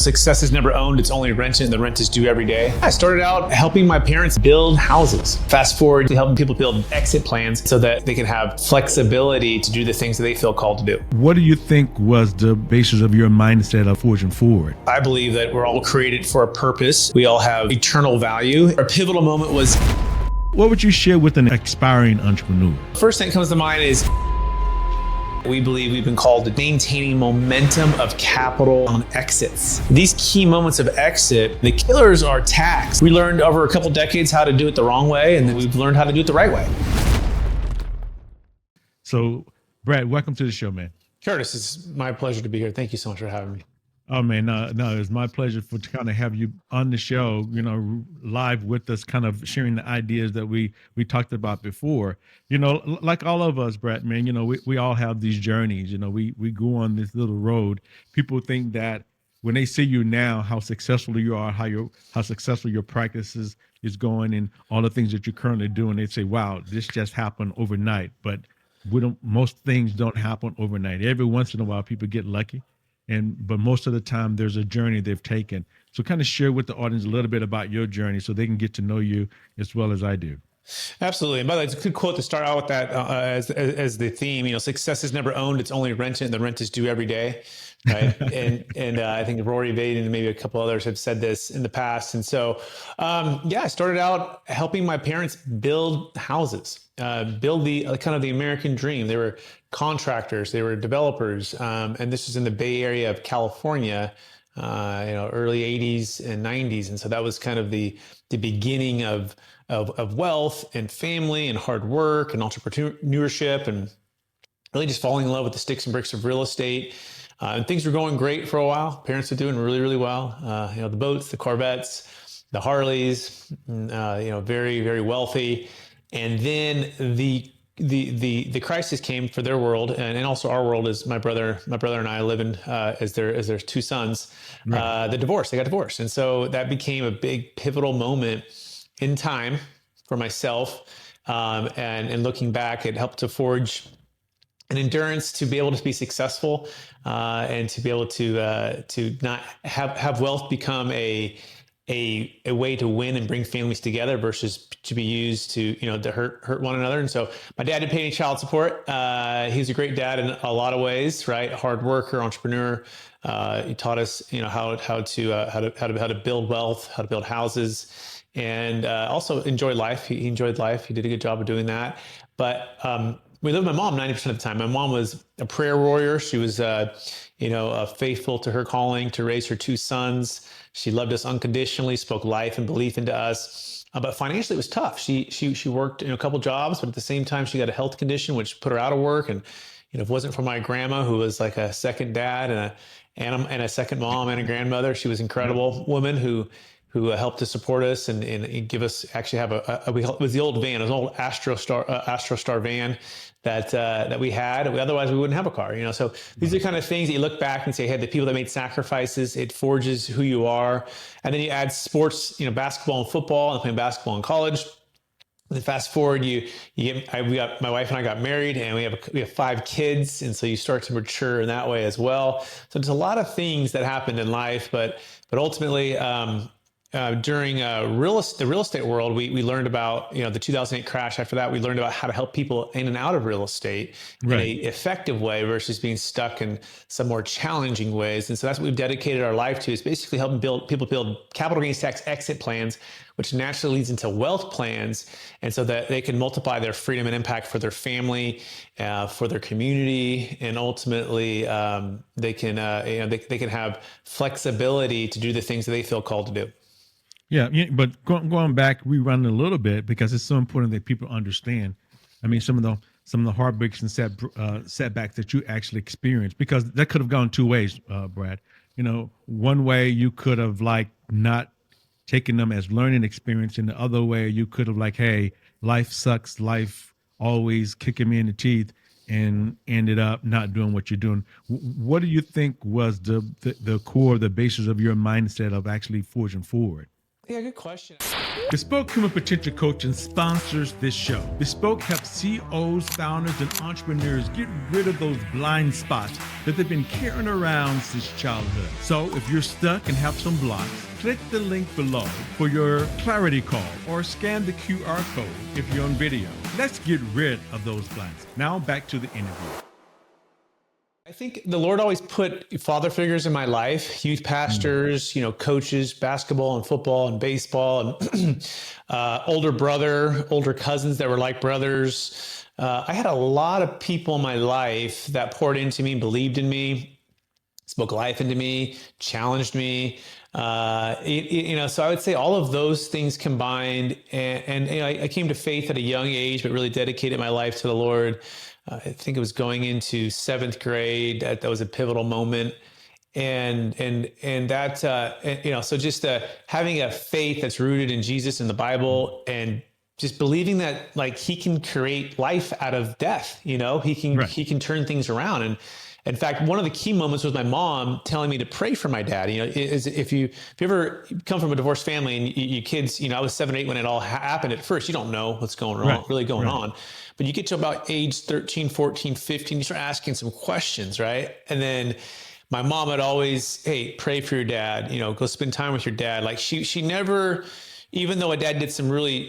Success is never owned, it's only rented, and the rent is due every day. I started out helping my parents build houses. Fast forward to helping people build exit plans so that they can have flexibility to do the things that they feel called to do. What do you think was the basis of your mindset of forging forward? I believe that we're all created for a purpose. We all have eternal value. Our pivotal moment was... What would you share with an aspiring entrepreneur? First thing that comes to mind is we believe we've been called to maintaining momentum of capital on exits. These key moments of exit, the killers are tax. We learned over a couple decades how to do it the wrong way, and then we've learned how to do it the right way. So, Brad, welcome to the show, man. Curtis, it's my pleasure to be here. Thank you so much for having me. Oh man, no, it's my pleasure to kind of have you on the show, live with us, kind of sharing the ideas that we talked about before. Like all of us, Brett, man, we all have these journeys. We go on this little road. People think that when they see you now, how successful you are, how successful your practices is going, and all the things that you're currently doing, they say, "Wow, this just happened overnight." But most things don't happen overnight. Every once in a while, people get lucky. But most of the time there's a journey they've taken. So kind of share with the audience a little bit about your journey so they can get to know you as well as I do. Absolutely. And by the way, it's a good quote to start out with that as the theme. Success is never owned, it's only rented, and the rent is due every day. Right. and I think Rory Vaden and maybe a couple others have said this in the past. And so, I started out helping my parents build houses, build the kind of the American dream. They were contractors, they were developers. And this was in the Bay Area of California, early 80s and 90s. And so that was kind of the beginning of wealth and family and hard work and entrepreneurship and really just falling in love with the sticks and bricks of real estate. And things were going great for a while. Parents were doing really, really well. The boats, the Corvettes, the Harleys, very, very wealthy. And then the crisis came for their world, and also our world, as my brother and I live in as their two sons. Right. The divorce, they got divorced. And so that became a big pivotal moment in time for myself. And looking back, it helped to forge an endurance to be able to be successful, and to be able to not have wealth become a way to win and bring families together versus to be used to hurt one another. And so my dad didn't pay any child support. He's a great dad in a lot of ways, right? Hard worker, entrepreneur. He taught us how to build wealth, how to build houses, and also enjoy life. He enjoyed life. He did a good job of doing that. But we lived with my mom 90% of the time. My mom was a prayer warrior. She was, faithful to her calling to raise her two sons. She loved us unconditionally, spoke life and belief into us. But financially, it was tough. She worked in a couple jobs, but at the same time, she got a health condition which put her out of work. And if it wasn't for my grandma, who was like a second dad and a second mom and a grandmother, she was an incredible woman who helped to support us and give us actually have it was the old van, it was an old Astrostar van that we had. Otherwise we wouldn't have a car, So these are kind of things that you look back and say, hey, the people that made sacrifices, it forges who you are. And then you add sports, basketball and football, and playing basketball in college. And then fast forward, my wife and I got married, and we have 5 kids. And so you start to mature in that way as well. So there's a lot of things that happened in life, but ultimately, during the real estate world, we learned about the 2008 crash. After that, we learned about how to help people in and out of real estate in an effective way versus being stuck in some more challenging ways. And so that's what we've dedicated our life to, is basically helping people build capital gains tax exit plans, which naturally leads into wealth plans, and so that they can multiply their freedom and impact for their family, for their community, and ultimately they can have flexibility to do the things that they feel called to do. Yeah, but going back, rerun a little bit, because it's so important that people understand. I mean, some of the heartbreaks and setbacks that you actually experienced, because that could have gone two ways, Brad. One way you could have not taken them as learning experience, and the other way you could have hey, life sucks, life always kicking me in the teeth, and ended up not doing what you're doing. What do you think was the core, the basis of your mindset of actually forging forward? Yeah, good question. Bespoke Human Potential Coaching sponsors this show. Bespoke helps CEOs, founders, and entrepreneurs get rid of those blind spots that they've been carrying around since childhood. So if you're stuck and have some blocks, click the link below for your clarity call or scan the QR code if you're on video. Let's get rid of those blinds. Now back to the interview. I think the Lord always put father figures in my life, youth pastors, coaches, basketball and football and baseball, and older brother, older cousins that were like brothers. I had a lot of people in my life that poured into me, believed in me, spoke life into me, challenged me. So I would say all of those things combined, and I came to faith at a young age, but really dedicated my life to the Lord. I think it was going into 7th grade. That was a pivotal moment. And that, so just having a faith that's rooted in Jesus and the Bible, and just believing that like he can create life out of death, he can turn things around. And in fact, one of the key moments was my mom telling me to pray for my dad. If you ever come from a divorced family and you kids, I was 7 or 8 when it all happened. At first, you don't know what's going on, but you get to about age 13, 14, 15, you start asking some questions, right? And then my mom would always, hey, pray for your dad, go spend time with your dad. Like she never, even though my dad did some really,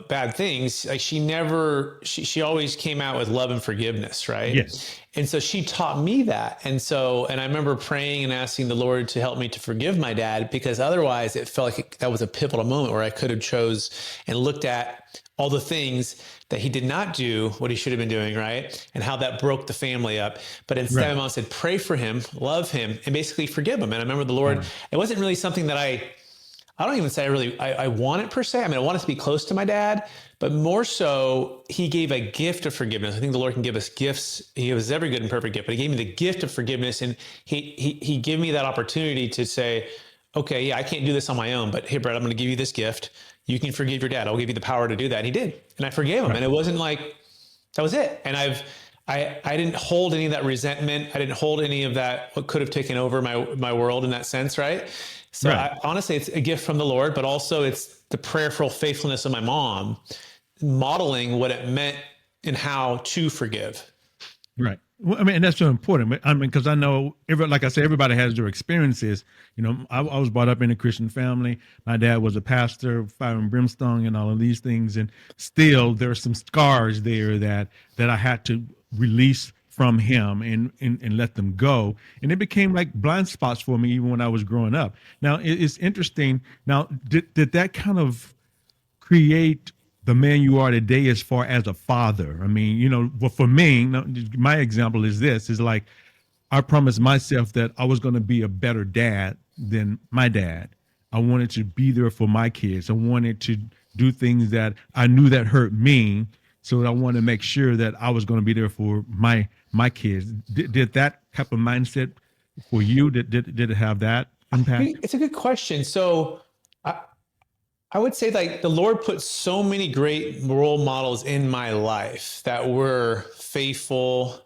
bad things, like she always came out with love and forgiveness. Right. Yes. And so she taught me that. And I remember praying and asking the Lord to help me to forgive my dad, because otherwise it felt like that was a pivotal moment where I could have chose and looked at all the things that he did not do what he should have been doing, right? And how that broke the family up. But instead, my mom said, pray for him, love him, and basically forgive him. And I remember the Lord, it wasn't really something that I don't even say I want it per se. I mean, I wanted to be close to my dad, but more so he gave a gift of forgiveness. I think the Lord can give us gifts. He gives every good and perfect gift, but he gave me the gift of forgiveness. And he gave me that opportunity to say, okay, yeah, I can't do this on my own, but hey, Brett, I'm going to give you this gift. You can forgive your dad. I'll give you the power to do that. And he did. And I forgave him. And it wasn't like, that was it. And I didn't hold any of that resentment. I didn't hold any of that, what could have taken over my world in that sense. Right. So honestly, it's a gift from the Lord, but also it's the prayerful faithfulness of my mom modeling what it meant and how to forgive. Right. Well, I mean, and that's so important. I mean, because I know, like I said, everybody has their experiences. I was brought up in a Christian family. My dad was a pastor, fire and brimstone, and all of these things. And still, there are some scars there that I had to release from him and let them go. And it became like blind spots for me even when I was growing up. Now, it's interesting. Now, did that kind of create the man you are today as far as a father? I mean, well, for me, my example is like, I promised myself that I was going to be a better dad than my dad. I wanted to be there for my kids. I wanted to do things that I knew that hurt me. So I wanted to make sure that I was going to be there for my kids. Did that type of mindset for you? Did it have that impact? It's a good question. So I would say like the Lord put so many great role models in my life that were faithful,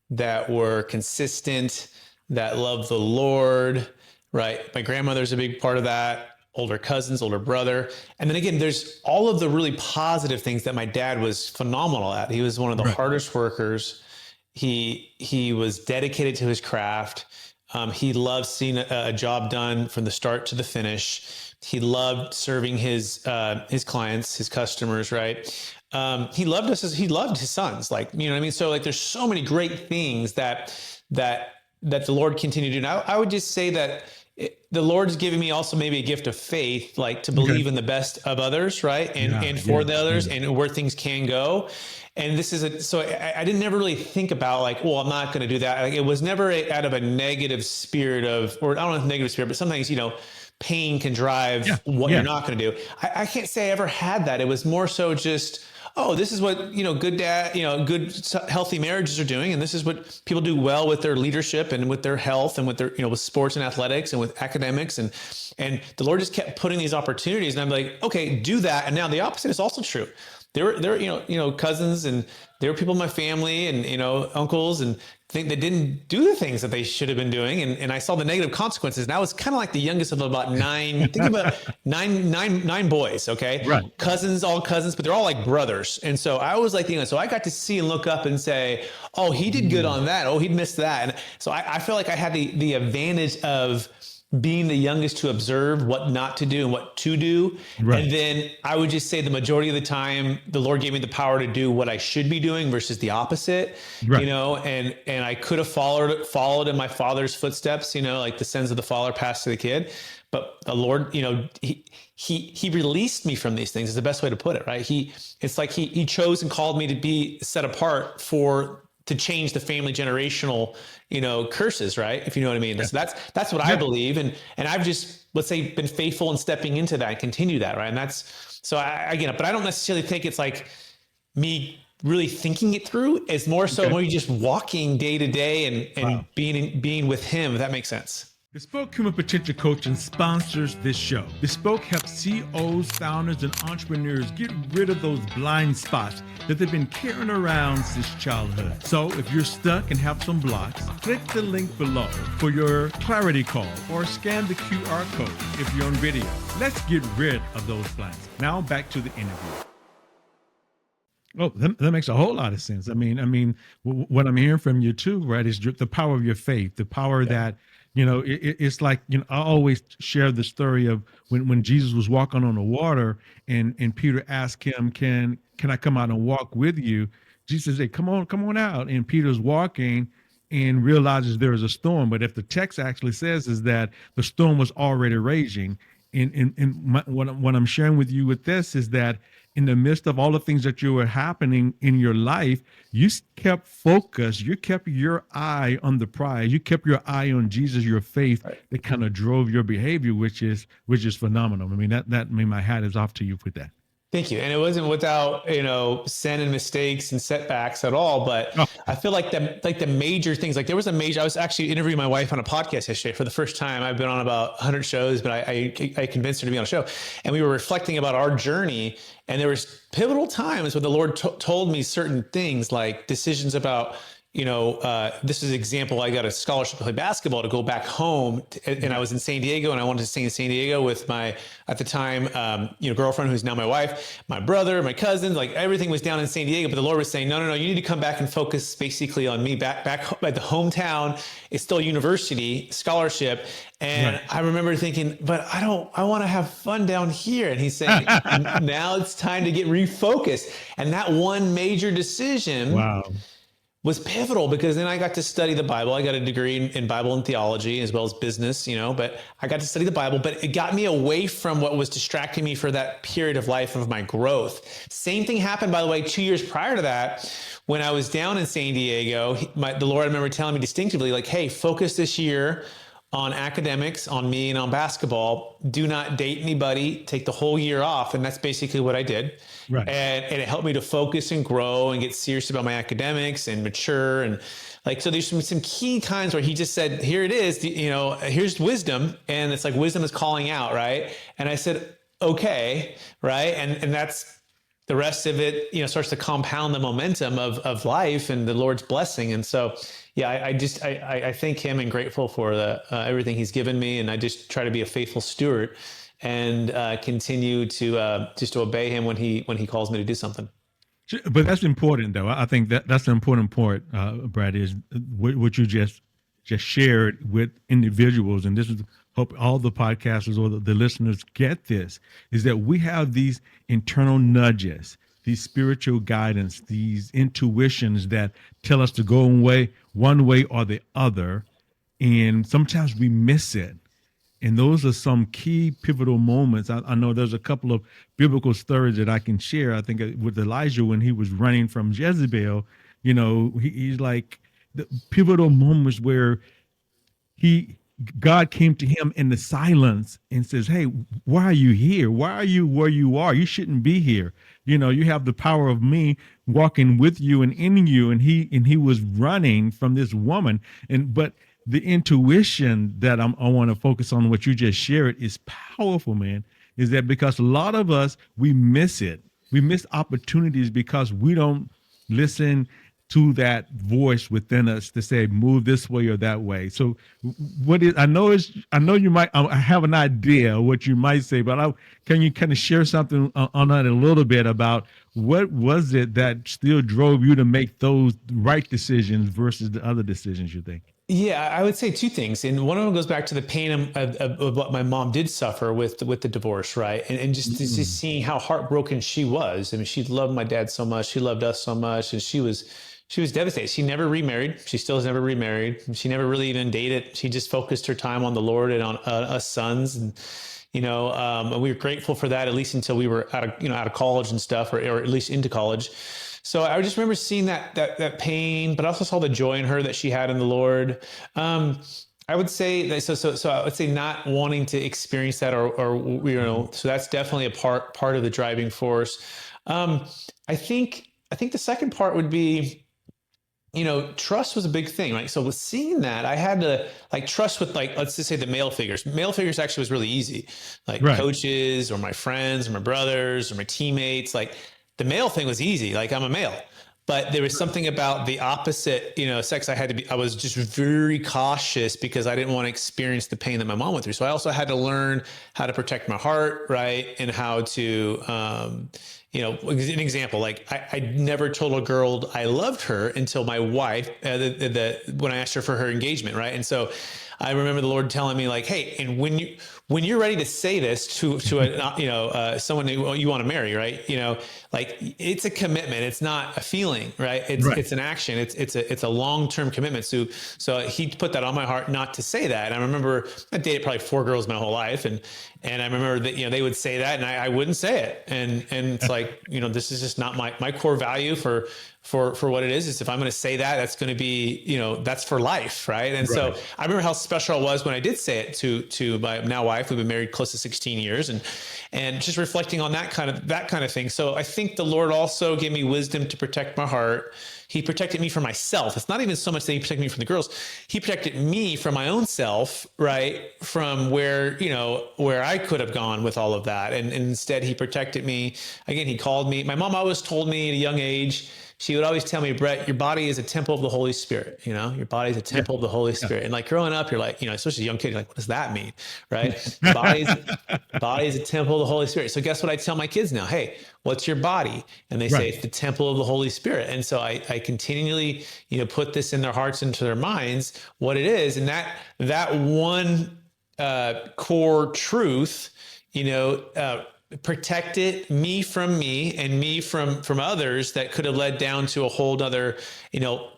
that were consistent, that loved the Lord, right? My grandmother's a big part of that, older cousins, older brother. And then again, there's all of the really positive things that my dad was phenomenal at. He was one of the hardest workers. He was dedicated to his craft. He loved seeing a job done from the start to the finish. He loved serving his clients, his customers, right? He loved us he loved his sons, like, you know what I mean? So like, there's so many great things that the Lord continued to do. Now, I would just say that the Lord's giving me also maybe a gift of faith, like to believe in the best of others, right? And for the others and where things can go. And this is so I didn't never really think about like, well, I'm not going to do that. Like, it was never out of a negative spirit or I don't know if negative spirit, but sometimes, pain can drive what you're not going to do. I can't say I ever had that. It was more so just, oh, this is what, good dad, good healthy marriages are doing. And this is what people do well with their leadership and with their health and with their, with sports and athletics and with academics. And the Lord just kept putting these opportunities. And I'm like, okay, do that. And now the opposite is also true. There were cousins and there were people in my family and, uncles and think they didn't do the things that they should have been doing. And I saw the negative consequences. And I was kind of like the youngest of about nine, think about nine boys. Okay. Right. Cousins, all cousins, but they're all like brothers. And so I was like, so I got to see and look up and say, oh, he did good on that. Oh, he'd missed that. And so I feel like I had the advantage of being the youngest to observe what not to do and what to do. Right. And then I would just say the majority of the time, the Lord gave me the power to do what I should be doing versus the opposite, Right. and I could have followed in my father's footsteps, like the sins of the father passed to the kid. But the Lord, he released me from these things is the best way to put it, right? It's like he chose and called me to be set apart to change the family generational, curses, right? If you know what I mean. Yeah. So that's what I believe. And I've just, let's say, been faithful in stepping into that and continue that. Right. And that's, so I get it, but I don't necessarily think it's like me really thinking it through. It's more so more just walking day to day and being with him, if that makes sense. Bespoke Human Potential Coaching sponsors this show. Bespoke helps CEOs, founders, and entrepreneurs get rid of those blind spots that they've been carrying around since childhood. So if you're stuck and have some blocks, click the link below for your clarity call or scan the QR code if you're on video. Let's get rid of those blinds. Now back to the interview. Oh, that makes a whole lot of sense. I mean, what I'm hearing from you too, right, is the power of your faith, the power that, it's like, I always share the story of when Jesus was walking on the water and Peter asked him, can I come out and walk with you? Jesus said, come on out. And Peter's walking and realizes there is a storm. But if the text actually says is that the storm was already raging. What I'm sharing with you with this is that in the midst of all the things that you were happening in your life, you kept focused. You kept your eye on the prize. You kept your eye on Jesus, your faith that kind of drove your behavior, which is phenomenal. I mean, my hat is off to you for that. Thank you. And it wasn't without, sin and mistakes and setbacks at all. But I feel like the major things, I was actually interviewing my wife on a podcast yesterday for the first time. I've been on about 100 shows, but I convinced her to be on a show, and we were reflecting about our journey. And there was pivotal times when the Lord told me certain things, like decisions about, this is an example. I got a scholarship to play basketball to go back home. And I was in San Diego, and I wanted to stay in San Diego with my, at the time, girlfriend, who's now my wife, my brother, my cousins, like everything was down in San Diego. But the Lord was saying, no, you need to come back and focus basically on me back at the hometown. It's still university scholarship. And I remember thinking, but I want to have fun down here. And he's saying, now it's time to get refocused. And that one major decision was pivotal, because then I got to study the Bible. I got a degree in Bible and theology as well as business, but I got to study the Bible, but it got me away from what was distracting me for that period of life of my growth. Same thing happened, by the way, 2 years prior to that, when I was down in San Diego. The Lord, I remember telling me distinctively, like, hey, focus this year on academics, on me, and on basketball. Do not date anybody. Take the whole year off. And that's basically what I did. Right. And it helped me to focus and grow and get serious about my academics and mature. And so there's some key times where he just said, here it is, here's wisdom. And it's like, wisdom is calling out. Right. And I said, okay. Right. And that's, the rest of it, starts to compound the momentum of life and the Lord's blessing. And so, I thank him and grateful for everything he's given me. And I just try to be a faithful steward and continue to just to obey him when he calls me to do something. But that's important, though. I think that's the important part, Brad, is what you just shared with individuals. And this is, hope all the podcasters or the listeners get this, is that we have these internal nudges, these spiritual guidance, these intuitions that tell us to go one way or the other. And sometimes we miss it. And those are some key pivotal moments. I know there's a couple of biblical stories that I can share. I think with Elijah, when he was running from Jezebel, he's like the pivotal moments where God came to him in the silence and says, hey, why are you here? Why are you where you are? You shouldn't be here. You have the power of me walking with you and in you. And he was running from this woman. But the intuition that I want to focus on, what you just shared, is powerful, man. Is that because a lot of us, we miss it. We miss opportunities because we don't listen to that voice within us to say, move this way or that way. So what is, I know you might, I have an idea what you might say, but can you kind of share something on that a little bit about what was it that still drove you to make those right decisions versus the other decisions you think? Yeah, I would say two things, and one of them goes back to the pain of what my mom did suffer with the divorce, right? And just Mm, seeing how heartbroken she was. I mean, she loved my dad so much, she loved us so much, and she was devastated. She never remarried. She still has never remarried. She never really even dated. She just focused her time on the Lord and on us sons, and and we were grateful for that, at least until we were out of college and stuff, or at least into college. So I just remember seeing that pain, but I also saw the joy in her that she had in the Lord. Um, I would say that, so I would say not wanting to experience that, or so that's definitely a part of the driving force. Um, I think the second part would be, trust was a big thing, right? So with seeing that, I had to like trust with, like, let's just say the male figures. Male figures actually was really easy, like right. coaches or my friends or my brothers or my teammates. Like the male thing was easy. Like I'm a male, but there was something about the opposite, sex. I was just very cautious because I didn't want to experience the pain that my mom went through. So I also had to learn how to protect my heart, right? And how to, an example, like I never told a girl I loved her until my wife, when I asked her for her engagement, right? And so I remember the Lord telling me, like, hey, and when you're ready to say this to someone who you want to marry, right? Like it's a commitment. It's not a feeling, right? It's Right. it's an action. It's a long-term commitment. So he put that on my heart not to say that. And I remember I dated probably 4 girls my whole life, and I remember that they would say that, and I wouldn't say it, and it's like, this is just not my core value for what it is if I'm going to say that, that's going to be, that's for life, right? And so Right. I remember how special it was when I did say it to my now wife. We've been married close to 16 years, and just reflecting on that kind of thing. So I think the Lord also gave me wisdom to protect my heart. He protected me from myself. It's not even so much that he protected me from the girls. He protected me from my own self, right? From where I could have gone with all of that. And instead he protected me. Again, he called me. My mom always told me at a young age, she would always tell me, Brett, your body is a temple of the Holy Spirit. Your body is a Yeah. temple of the Holy Yeah. Spirit. And like growing up, you're like, especially a young kid, you're like, what does that mean? Right? Body is a temple of the Holy Spirit. So guess what I tell my kids now? Hey, what's your body? And they say Right. it's the temple of the Holy Spirit. And so I continually, put this in their hearts, into their minds, what it is. And that one core truth, protected me and me from others that could have led down to a whole other,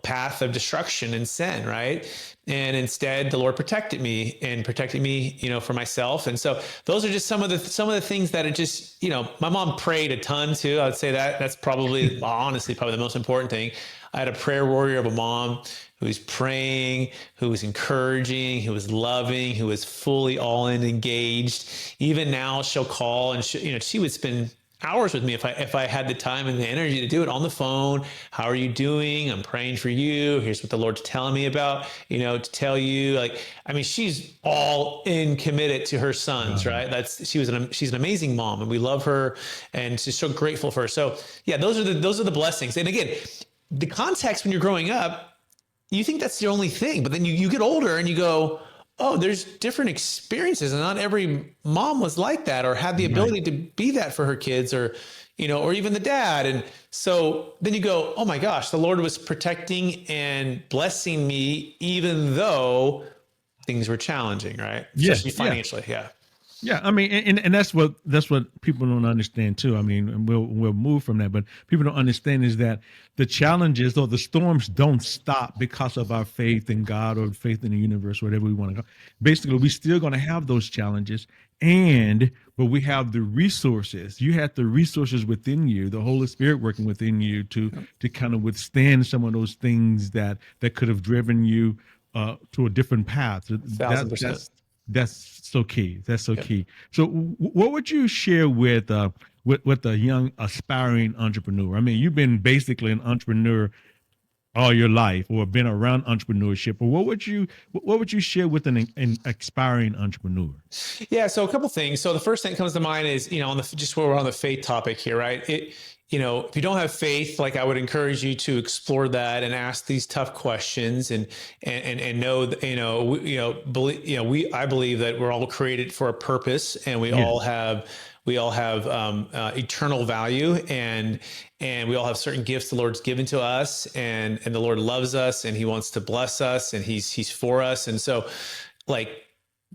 path of destruction and sin, right? And instead the Lord protected me and protected me, for myself. And so those are just some of the things that it just, my mom prayed a ton too. I would say that's probably, honestly, probably the most important thing. I had a prayer warrior of a mom who was praying, who was encouraging, who was loving, who was fully all in, engaged. Even now she'll call, and she would spend hours with me if I had the time and the energy to do it on the phone. How are you doing? I'm praying for you. Here's what the Lord's telling me about, to tell you. Like, I mean, she's all in, committed to her sons, Wow. right? She's an amazing mom, and we love her, and she's so grateful for her. So yeah, those are the blessings. And again, the context when you're growing up, you think that's the only thing, but then you get older and you go, oh, there's different experiences, and not every mom was like that or had the Right. ability to be that for her kids, or or even the dad. And so then you go, oh my gosh, the Lord was protecting and blessing me even though things were challenging, right? Yeah. Especially Yeah. financially. Yeah. Yeah, I mean, and that's what people don't understand too. I mean, and we'll move from that, but people don't understand is that the challenges or the storms don't stop because of our faith in God or faith in the universe, whatever we want to go. Basically, we're still going to have those challenges, but we have the resources. You have the resources within you, the Holy Spirit working within you to kind of withstand some of those things that could have driven you to a different path. That 1,000%. that's so key. That's so Yep. key. So, what would you share with a young aspiring entrepreneur? I mean, you've been basically an entrepreneur all your life, or been around entrepreneurship. Or what would you share with an aspiring entrepreneur? Yeah. So a couple things. So the first thing that comes to mind is, on just where we're on the faith topic here, right? if you don't have faith, like I would encourage you to explore that and ask these tough questions and know that, I believe that we're all created for a purpose, and we all have eternal value, and we all have certain gifts the Lord's given to us, and the Lord loves us, and he wants to bless us, and he's for us. And so, like,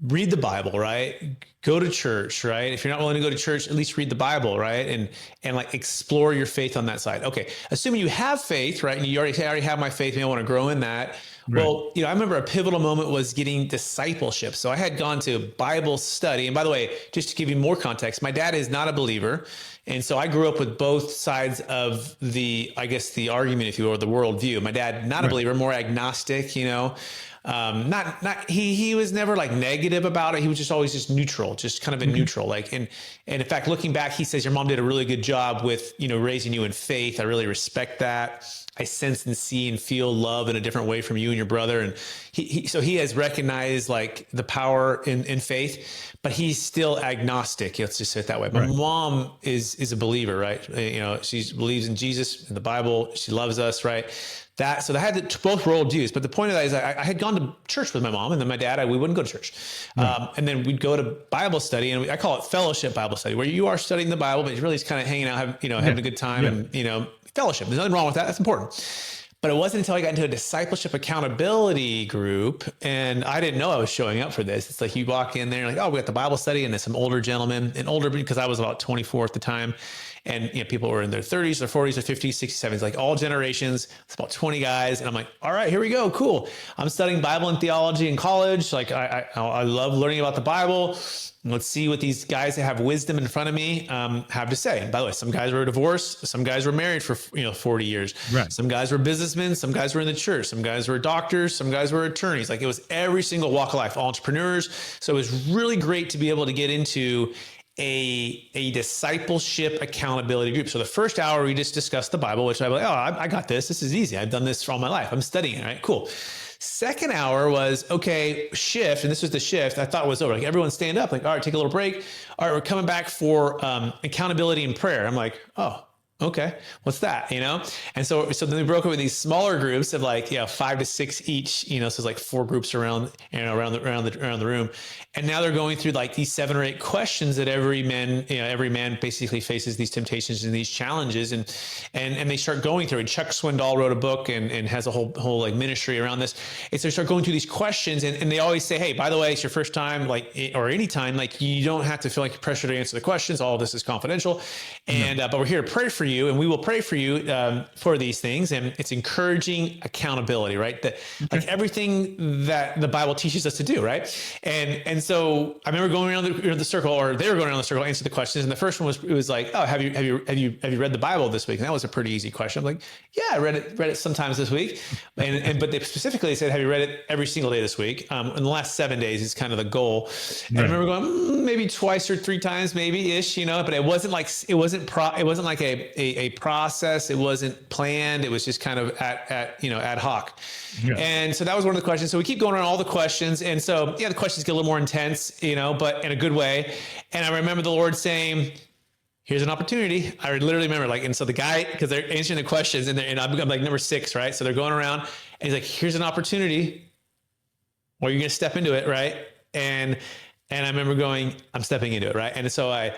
read the Bible, right? Go to church, right? If you're not willing to go to church, at least read the Bible, right? And like explore your faith on that side. Okay, assuming you have faith, right? And you already have my faith, and I want to grow in that. Right. Well, I remember a pivotal moment was getting discipleship. So I had gone to Bible study. And by the way, just to give you more context, my dad is not a believer. And so I grew up with both sides of the argument, if you will, or the worldview. My dad, not a believer, more agnostic, he was never like negative about it. He was just always just neutral, just kind of a neutral, like, and in fact, looking back, he says, your mom did a really good job with, raising you in faith. I really respect that. I sense and see and feel love in a different way from you and your brother. And so he has recognized like the power in faith, but he's still agnostic. Let's just say it that way. My mom is a believer, right? She believes in Jesus and the Bible. She loves us, right? So they had both worldviews. But the point of that is I had gone to church with my mom, and then my dad, we wouldn't go to church. And then we'd go to Bible study, and I call it fellowship Bible study, where you are studying the Bible, but you're really just kind of hanging out, having a good time, and, fellowship. There's nothing wrong with that. That's important. But it wasn't until I got into a discipleship accountability group, and I didn't know I was showing up for this. It's like you walk in there, like, oh, we got the Bible study, and there's some older gentlemen, and older because I was about 24 at the time. And people were in their 30s or 40s or 50s, 60s, 70s, like all generations. It's about 20 guys. And I'm like, all right, here we go. Cool. I'm studying Bible and theology in college. Like I love learning about the Bible. Let's see what these guys that have wisdom in front of me have to say. And by the way, some guys were divorced. Some guys were married for 40 years. Right. Some guys were businessmen. Some guys were in the church. Some guys were doctors. Some guys were attorneys. Like it was every single walk of life, entrepreneurs. So it was really great to be able to get into a discipleship accountability group. So the first hour we just discussed the Bible, which I was like, oh, I got this. This is easy. I've done this for all my life. I'm studying it, right? Cool. Second hour was, okay, shift. And this was the shift I thought was over. Like everyone stand up, like, all right, take a little break. All right, we're coming back for accountability and prayer. I'm like, oh, okay, what's that? And so then we broke up in these smaller groups of like, 5 to 6 each, so it's like 4 groups around the room. And now they're going through like these 7 or 8 questions that every man basically faces these temptations and these challenges. And they start going through it. Chuck Swindoll wrote a book and has a whole like ministry around this. And so they start going through these questions, and they always say, hey, by the way, it's your first time, like, or any time, like you don't have to feel like you're pressured to answer the questions. All of this is confidential. And, but we're here to pray for you, and we will pray for you for these things. And it's encouraging accountability, right? That like everything that the Bible teaches us to do, right? And so I remember going around the circle, or they were going around the circle, answer the questions. And the first one was like, oh, have you read the Bible this week? And that was a pretty easy question. I'm like, yeah, I read it sometimes this week. But they specifically said, have you read it every single day this week? In the last 7 days is kind of the goal. And I remember going maybe twice or 3 times, maybe ish, but it wasn't like a process. It wasn't planned. It was just kind of ad hoc. Yeah. And so that was one of the questions. So we keep going around all the questions. And so, the questions get a little more intense, but in a good way. And I remember the Lord saying, here's an opportunity. I literally remember and so the guy, because they're answering the questions and I'm like number 6, right? So they're going around and he's like, here's an opportunity. Well, you're going to step into it. Right. And I remember going, I'm stepping into it. Right. And so I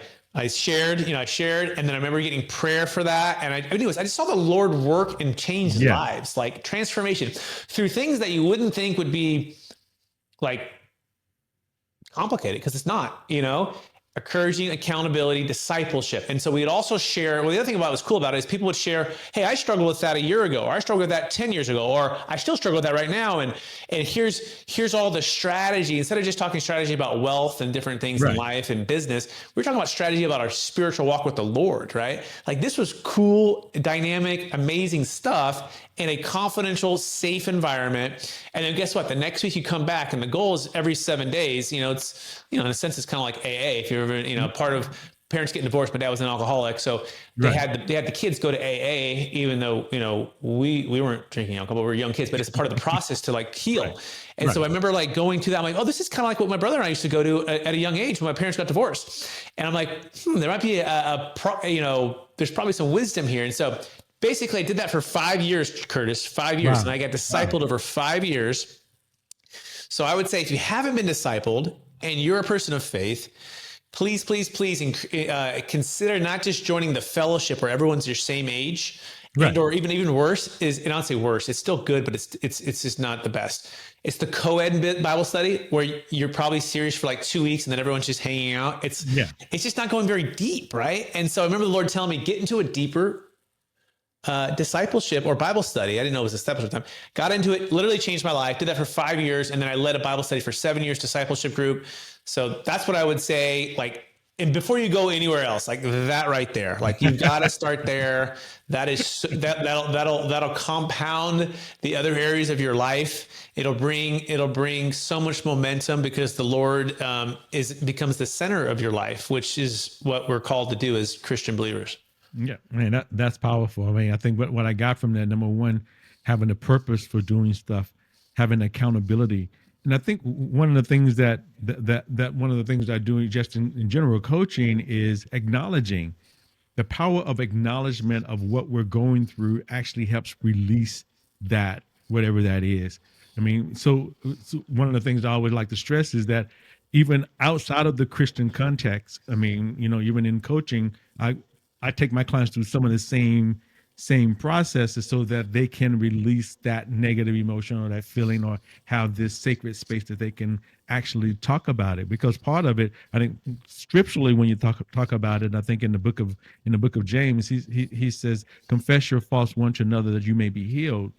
shared, and then I remember getting prayer for that. And I just saw the Lord work and change lives, like transformation through things that you wouldn't think would be like complicated, because it's not, encouraging accountability, discipleship. And so we'd also share, the other thing about what was cool about it is people would share, hey, I struggled with that a year ago, or I struggled with that 10 years ago, or I still struggle with that right now. And here's all the strategy. Instead of just talking strategy about wealth and different things in life and business, we're talking about strategy about our spiritual walk with the Lord, right? Like this was cool, dynamic, amazing stuff in a confidential, safe environment. And then guess what? The next week you come back, and the goal is every 7 days, it's, in a sense, it's kind of like AA. If you're ever, part of parents getting divorced. My dad was an alcoholic. So Right. they had the kids go to AA, even though, we weren't drinking alcohol, but we were young kids, but it's part of the process to like Right. heal. And so Right. I remember like going to that. I'm like, oh, this is kind of like what my brother and I used to go to at a young age when my parents got divorced. And I'm like, there might be there's probably some wisdom here. And so basically I did that for 5 years, Curtis, 5 years. Wow. And I got discipled over 5 years. So I would say if you haven't been discipled and you're a person of faith, please consider not just joining the fellowship where everyone's your same age, Right. and or even worse is, and I'll say worse, it's still good, but it's just not the best. It's the co-ed Bible study where you're probably serious for like 2 weeks and then everyone's just hanging out. It's just not going very deep, right? And so I remember the Lord telling me, get into a deeper discipleship or Bible study. I didn't know it was discipleship time. Got into it, literally changed my life. Did that for 5 years. And then I led a Bible study for 7 years, discipleship group. So that's what I would say. Like, and before you go anywhere else, like that right there, like you've got to start there. That is that'll compound the other areas of your life. It'll bring so much momentum because the Lord becomes the center of your life, which is what we're called to do as Christian believers. Yeah, man, that's powerful. I mean, I think what I got from that, number one, having a purpose for doing stuff, having accountability. And I think one of the things that one of the things I do just in general coaching is acknowledging the power of acknowledgement of what we're going through actually helps release that, whatever that is. I mean, so one of the things I always like to stress is that even outside of the Christian context, I mean, even in coaching, I take my clients through some of the same processes so that they can release that negative emotion or that feeling or have this sacred space that they can actually talk about it. Because part of it, I think scripturally, when you talk about it, I think in the book of James, he says, confess your faults one to another that you may be healed.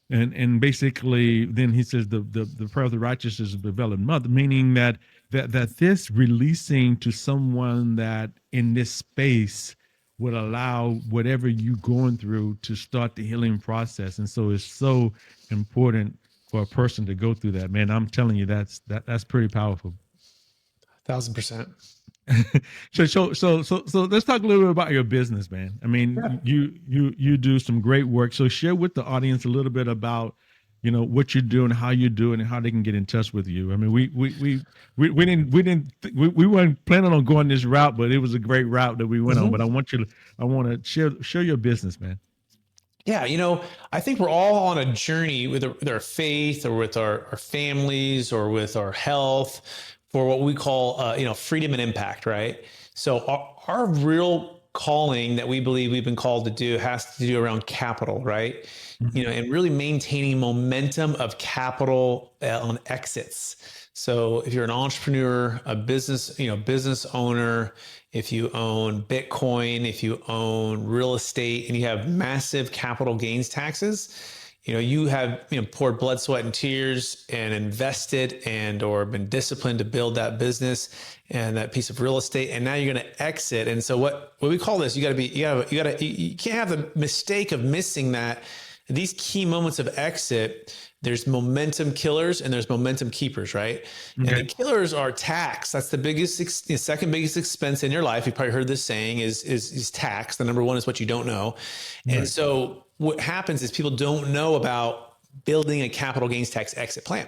And basically, then he says the prayer of the righteous is a developed mother, meaning that this releasing to someone that in this space would allow whatever you going through to start the healing process. And so it's so important for a person to go through that. Man, I'm telling you, that's pretty powerful. 1,000%. So let's talk a little bit about your business, man. I mean, you do some great work. So share with the audience a little bit about, what you're doing, how you do it, and how they can get in touch with you. I mean, we weren't planning on going this route, but it was a great route that we went on. But I want to share your business, man. Yeah, I think we're all on a journey with our faith or with our families or with our health for what we call, freedom and impact, right? So our real calling that we believe we've been called to do has to do around capital, right? And really maintaining momentum of capital on exits. So if you're an entrepreneur, a business owner, if you own Bitcoin, if you own real estate, and you have massive capital gains taxes, you have poured blood, sweat, and tears and invested and or been disciplined to build that business and that piece of real estate, and now you're going to exit. And so what we call this, you can't have the mistake of missing that. These key moments of exit, there's momentum killers and there's momentum keepers, right? Okay. And the killers are tax. That's the second biggest expense in your life. You've probably heard this saying is tax. The number one is what you don't know. Right. And so what happens is people don't know about building a capital gains tax exit plan,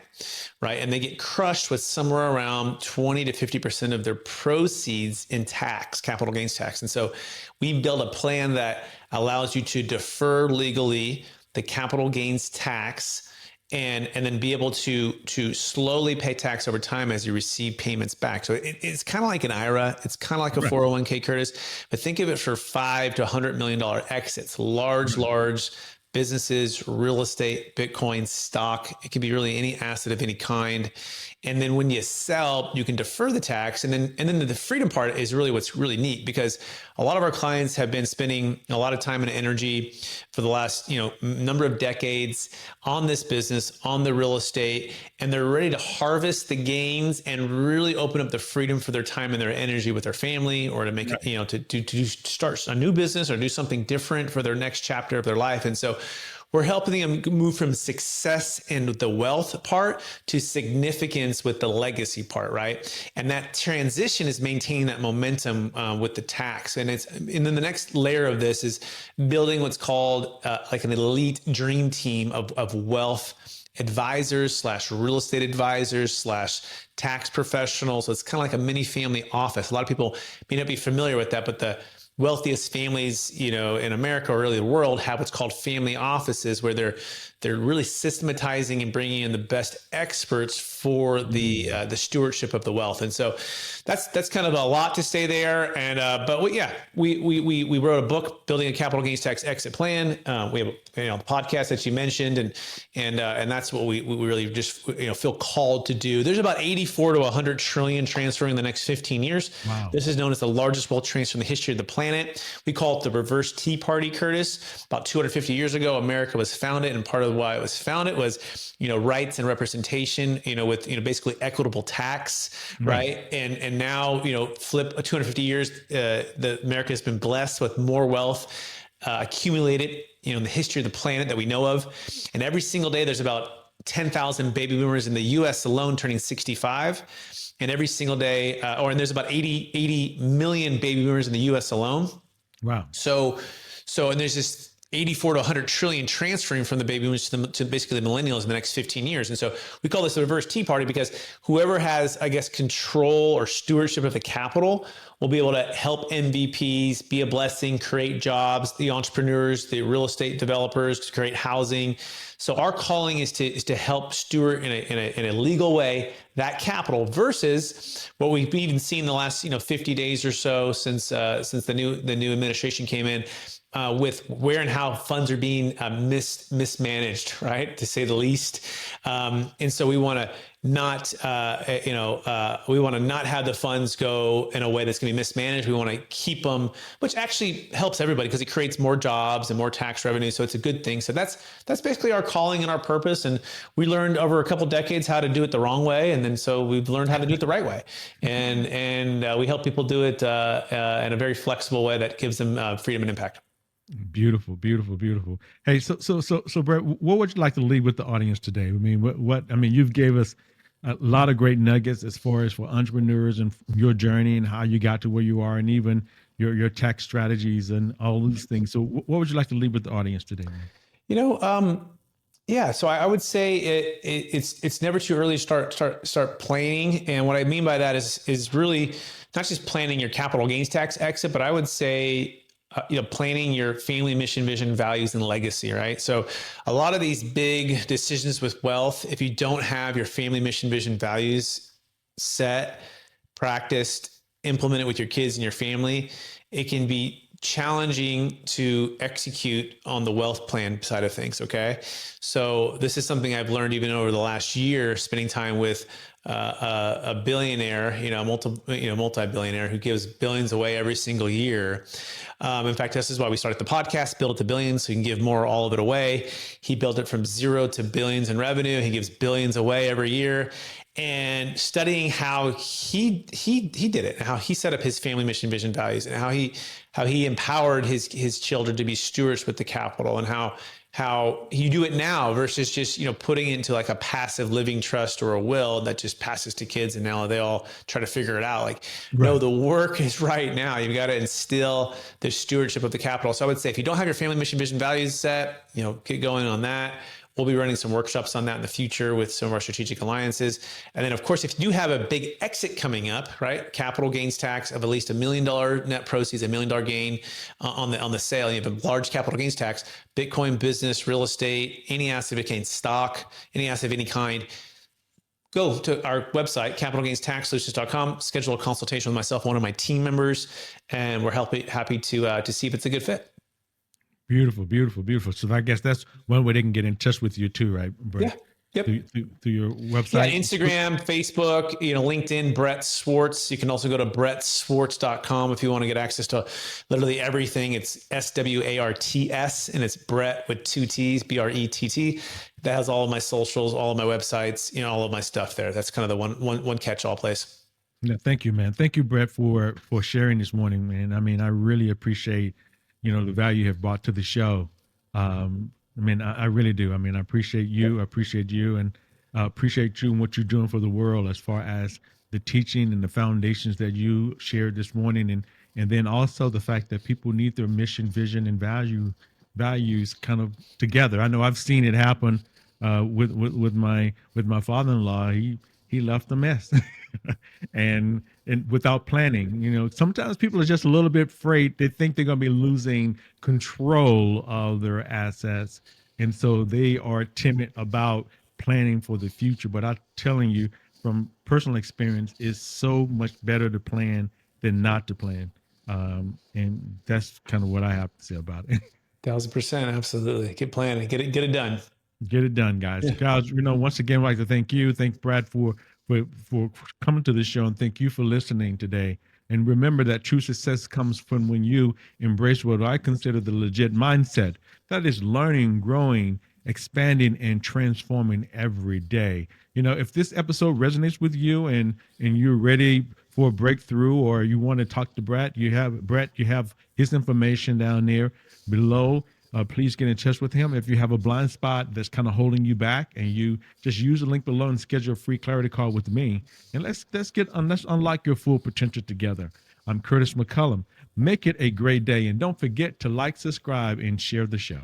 right? And they get crushed with somewhere around 20 to 50% of their proceeds in tax, capital gains tax. And so we built a plan that allows you to defer legally the capital gains tax and then be able to slowly pay tax over time as you receive payments back. So it's kind of like an IRA. It's kind of like a 401k, Curtis, but think of it for $5 to $100 million exits, large businesses, real estate, Bitcoin, stock. It could be really any asset of any kind. And then when you sell, you can defer the tax. And then the freedom part is really what's really neat, because a lot of our clients have been spending a lot of time and energy for the last, number of decades on this business, on the real estate, and they're ready to harvest the gains and really open up the freedom for their time and their energy with their family, or to make it, to start a new business or do something different for their next chapter of their life. And so we're helping them move from success and the wealth part to significance with the legacy part, right? And that transition is maintaining that momentum with the tax. And then the next layer of this is building what's called like an elite dream team of wealth advisors slash real estate advisors slash tax professionals. So it's kind of like a mini family office. A lot of people may not be familiar with that, but the wealthiest families, in America or really the world have what's called family offices, where they're really systematizing and bringing in the best experts for the stewardship of the wealth. And so that's kind of a lot to say there. And we wrote a book, Building a Capital Gains Tax Exit Plan. We have the podcast that you mentioned, and that's what we really just feel called to do. There's about 84 to 100 trillion transferring in the next 15 years. Wow. This is known as the largest wealth transfer in the history of the planet. We call it the reverse Tea Party, Curtis. About 250 years ago, America was founded, and part of why it was founded was, rights and representation, with, basically equitable tax, right? And now, flip 250 years, America has been blessed with more wealth accumulated, in the history of the planet that we know of. And every single day, there's about 10,000 baby boomers in the U.S. alone turning 65. And every single day, and there's about 80 million baby boomers in the U.S. alone. Wow. So, and there's this 84 to 100 trillion transferring from the baby boomers to basically the millennials in the next 15 years. And so we call this the reverse Tea Party, because whoever has, I guess, control or stewardship of the capital will be able to help MVPs be a blessing, create jobs, the entrepreneurs, the real estate developers, to create housing. So our calling is to help steward in a legal way that capital, versus what we've even seen the last 50 days or so since the new administration came in, with where and how funds are being mismanaged, right, to say the least. And so we want to not have the funds go in a way that's going to be mismanaged. We want to keep them, which actually helps everybody because it creates more jobs and more tax revenue. So it's a good thing. So that's basically our calling and our purpose. And we learned over a couple of decades how to do it the wrong way, and then so we've learned how to do it the right way. And we help people do it in a very flexible way that gives them freedom and impact. Beautiful, beautiful, beautiful. Hey, so Brett, what would you like to leave with the audience today? I mean, you've gave us a lot of great nuggets as far as for entrepreneurs and your journey and how you got to where you are, and even your tax strategies and all these things. So what would you like to leave with the audience today, man? So I would say it's never too early to start planning. And what I mean by that is really not just planning your capital gains tax exit, but I would say planning your family mission, vision, values, and legacy, right? So a lot of these big decisions with wealth, if you don't have your family mission, vision, values set, practiced, implemented with your kids and your family, it can be challenging to execute on the wealth plan side of things. Okay. So this is something I've learned even over the last year, spending time with a billionaire, multi-billionaire who gives billions away every single year. In fact, this is why we started the podcast, Build It to Billions, so you can give more, all of it away. He built it from 0 to billions in revenue. He gives billions away every year. And studying how he did it, and how he set up his family mission, vision, values, and how he empowered his children to be stewards with the capital, and how you do it now versus just, putting it into like a passive living trust or a will that just passes to kids. And now they all try to figure it out. Like, no, the work is right now. You've got to instill the stewardship of the capital. So I would say if you don't have your family mission, vision, values set, get going on that. We'll be running some workshops on that in the future with some of our strategic alliances. And then, of course, if you do have a big exit coming up, right, capital gains tax of at least $1 million net proceeds, $1 million gain on the sale, you have a large capital gains tax, Bitcoin, business, real estate, any asset of any kind, stock, any asset of any kind, go to our website, capitalgainstaxsolutions.com, schedule a consultation with myself, one of my team members, and we're happy to see if it's a good fit. Beautiful, beautiful, beautiful. So I guess that's one way they can get in touch with you too, right, Brett? Yeah. Yep. Through your website. Yeah, Instagram, Facebook, LinkedIn, Brett Swarts. You can also go to brettswarts.com if you want to get access to literally everything. It's SWARTS, and it's Brett with 2 T's, BRETT. That has all of my socials, all of my websites, all of my stuff there. That's kind of the one catch-all place. Yeah, thank you, man. Thank you, Brett, for sharing this morning, man. I mean, I really appreciate the value you have brought to the show. I mean, I really do. I mean, I appreciate you. I appreciate you, and appreciate you and what you're doing for the world as far as the teaching and the foundations that you shared this morning, and then also the fact that people need their mission, vision, and values kind of together. I know I've seen it happen with my father-in-law. He left a mess, and without planning. You know, sometimes people are just a little bit afraid. They think they're going to be losing control of their assets, and so they are timid about planning for the future. But I'm telling you, from personal experience, it's so much better to plan than not to plan. And that's kind of what I have to say about it. 1000%. Absolutely. Get planning, get it done. Get it done, guys. Yeah. Guys, you know, once again, I'd like to thank you. Thanks, Brad, for coming to the show, and thank you for listening today. And remember that true success comes from when you embrace what I consider the legit mindset. That is learning, growing, expanding, and transforming every day. You know, if this episode resonates with you and you're ready for a breakthrough, or you want to talk to Brett, you have his information down there below. Please get in touch with him. If you have a blind spot that's kind of holding you back, and you just use the link below and schedule a free clarity call with me, and let's unlock your full potential together. I'm Curtis Mccullom. Make it a great day, and don't forget to like, subscribe, and share the show.